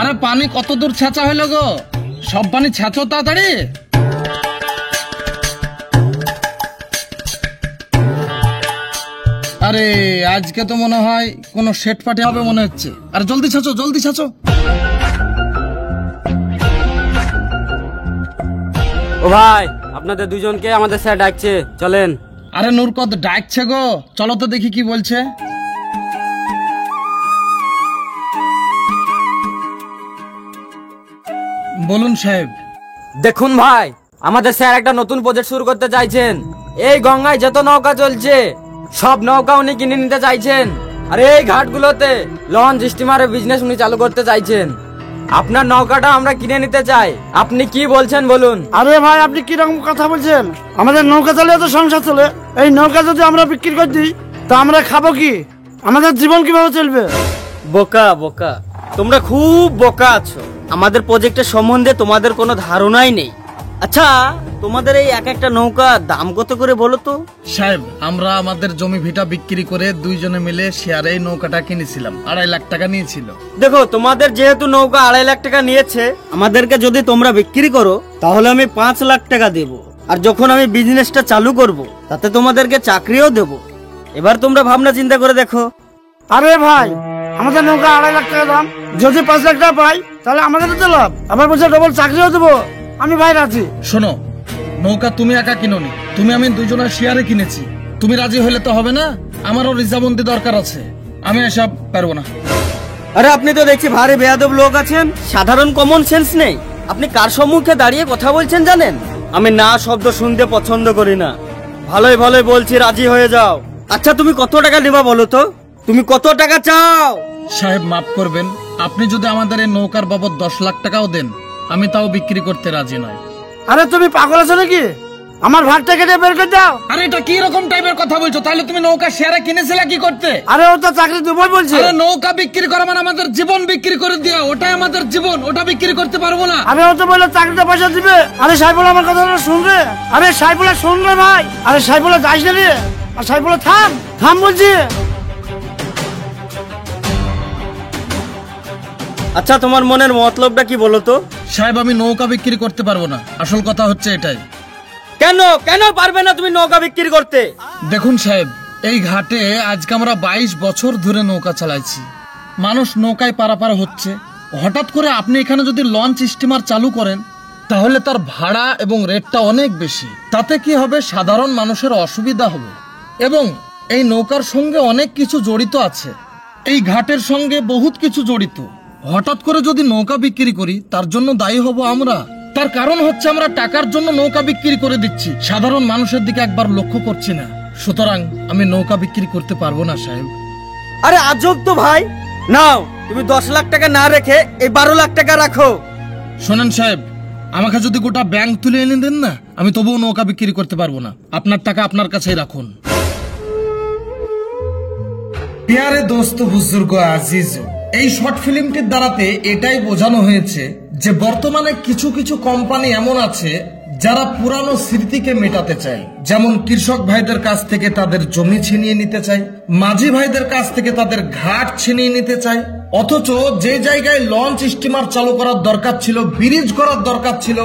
আরে পানি কত দূর ছেঁচা হইলো গো? সব পানি ছেঁচো তাড়াতাড়ি। আরে আজকে তো মনে হয় কোনো সেট পার্টি হবে মনে হচ্ছে। আরে জলদি ছেঁচো, জলদি ছেঁচো। ও ভাই, আপনাদের দুজনকে আমাদের স্যার ডাকছে, চলেন। আরে নূরকদ ডাকছে গো, চলো তো দেখি কি বলছে। বলুন সাহেব। দেখুন ভাই, আমাদের স্যার একটা নতুন প্রজেক্ট শুরু করতে চাইছেন। এই গঙ্গায় যত নৌকা চলছে সব নৌকা উনি কিনে নিতে চাইছেন। আর এই ঘাটগুলোতে লঞ্চ স্টিমারের বিজনেস উনি চালু করতে চাইছেন। আপনার নৌকাটা আমরা কিনে নিতে চাই, আপনি কি বলছেন বলুন। আরে ভাই, আপনি কিরকম কথা বলছেন? আমাদের নৌকা চালিয়ে তো সংসার চলে। এই নৌকা যদি আমরা বিক্রি করে দিই তা আমরা খাবো কি? আমাদের জীবন কিভাবে চলবে? বোকা বোকা, তোমরা খুব বোকা আছো। আমাদের প্রজেক্টের সম্বন্ধে তোমাদের কোনো ধারণাই নেই। আচ্ছা, তোমাদের এই এক একটা নৌকা দাম কত করে বলো তো? সাহেব, আমরা আমাদের জমি ভিটা বিক্রি করে দুইজনে মিলে শেয়ারে এই নৌকাটা কিনেছিলাম, 2.5 লাখ টাকা নিয়েছিল। দেখো, তোমাদের যেহেতু নৌকা 2.5 লাখ টাকা নিয়েছে, আমাদেরকে যদি তোমরা বিক্রি করো তাহলে আমি 5 লাখ টাকা দেব। আর যখন আমি বিজনেসটা চালু করব তাতে তোমাদেরকে চাকরিও দেব। এবার তোমরা ভাবনা চিন্তা করে দেখো। আরে ভাই, আমাদের নৌকা 2.5 লাখ টাকা দাম, যদি 5 লাখ টাকা পাই তাহলে আমাদের তো লাভ। আবার বলছে ডবল চাকরিও দেবো। আমি ভাই রাজি। শোনো, নৌকা তুমি একা কিনোনি, তুমি আমি দুজনের শেয়ারে কিনেছি। তুমি রাজি হলে তো হবে না, আমারও রিজাবন্দি দরকার আছে। আমি এসব পারবো না। আরে আপনি তো দেখছি ভারী বেয়াদব লোক আছেন, সাধারণ কমন সেন্স নেই। আপনি কার সম্মুখে দাঁড়িয়ে কথা বলছেন জানেন? আমি না শব্দ শুনতে পছন্দ করি না। ভালোই ভালোই বলছি, রাজি হয়ে যাও। আচ্ছা, তুমি কত টাকা নেবা বলো তো? তুমি কত টাকা চাও? সাহেব মাফ করবেন, আপনি যদি আমাদের এই নৌকার বাবদ 10 লাখ টাকাও দেন, আমি তাও বিক্রি করতে রাজি নয়। আরে তুমি পাগল আছো নাকি? আমার ভাগটা কেটে বের করে দাও। আরে এটা কি রকম টাইপের কথা বলছো? তাহলে তুমি নৌকা শেয়ারে কিনেছিলে কি করতে? আরে ও তো চাকরি দেবই বলছে। আরে নৌকা বিক্রি করা মানে আমাদের জীবন বিক্রি করে দেওয়া। ওটাই আমাদের জীবন, ওটা বিক্রি করতে পারবো না। আরে ও তো বললো চাকরিটা পয়সা দিবে। আরে সাইফুল আমার কথাটা শুনবে? আরে সাইফুল শুনবে ভাই। আরে সাইফুল যাইস না রে। আর সাইফুল থাম থাম বলছি। আচ্ছা, তোমার মনের মতলবটা কি বলো তো? সাহেব, আমি নৌকা বিক্রি করতে পারবো না। আসল কথা হচ্ছে এটাই। কেন কেন পারবে না তুমি নৌকা বিক্রি করতে? দেখুন সাহেব, এই ঘাটে আজকে আমরা 22 বছর ধরে নৌকা চালাইছি। মানুষ নৌকায় পারাপার হচ্ছে। হঠাৎ করে আপনি এখানে যদি লঞ্চ স্টিমার চালু করেন তাহলে তার ভাড়া এবং রেটটা অনেক বেশি। তাতে কি হবে? সাধারণ মানুষের অসুবিধা হবে। এবং এই নৌকার সঙ্গে অনেক কিছু জড়িত আছে। এই ঘাটের সঙ্গে বহুত কিছু জড়িত। হঠাৎ করে যদি নৌকা বিক্রি করি তার জন্য দায়ী হব আমরা। তার কারণ হচ্ছে আমরা টাকার জন্য নৌকা বিক্রি করে দিচ্ছি, সাধারণ মানুষের দিকে একবার লক্ষ্য করছি না। সুতরাং আমি নৌকা বিক্রি করতে পারবো না সাহেব। আরে আজব তো ভাই। নাও, তুমি 10 লাখ টাকা না রেখে এই 12 লাখ টাকা রাখো। শোনেন সাহেব, আমাকে যদি গোটা ব্যাংক তুলে এনে দেন না, আমি তবুও নৌকা বিক্রি করতে পারবো না। আপনার টাকা আপনার কাছেই রাখুন। প্যারে দোস্ত বুজুর্গ আজিজ, এই শর্ট ফিল্মটির দ্বারাতে এটাই বোঝানো হয়েছে যে বর্তমানে কিছু কিছু কোম্পানি এমন আছে যারা পুরানো স্মৃতিকে মেটাতে চায়। যেমন কৃষক ভাইদের কাছ থেকে তাদের জমি ছিনিয়ে নিতে চায়, মাঝি ভাইদের কাছ থেকে তাদের ঘাট ছিনিয়ে নিতে চায়। অথচ যে জায়গায় লঞ্চ স্টিমার চালু করার দরকার ছিল, ব্রিজ করার দরকার ছিল,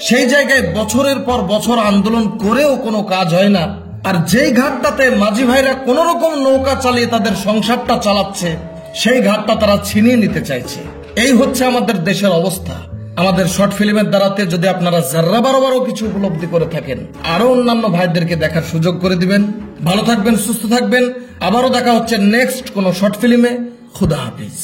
সেই জায়গায় বছরের পর বছর আন্দোলন করেও কোনো কাজ হয় না। আর যেই ঘাটটাতে মাঝি ভাইরা কোন রকম নৌকা চালিয়ে তাদের সংসারটা চালাচ্ছে, সেই ঘাটটা তারা ছিনিয়ে নিতে চাইছে। এই হচ্ছে আমাদের দেশের অবস্থা। আমাদের শর্ট ফিল্মের দ্বারাতে যদি আপনারা যারা বারো কিছু উপলব্ধি করে থাকেন, আরো অন্যান্য ভাইদেরকে দেখার সুযোগ করে দিবেন। ভালো থাকবেন, সুস্থ থাকবেন। আবারও দেখা হচ্ছে নেক্সট কোন শর্ট ফিল্মে। খুদা হাফিজ।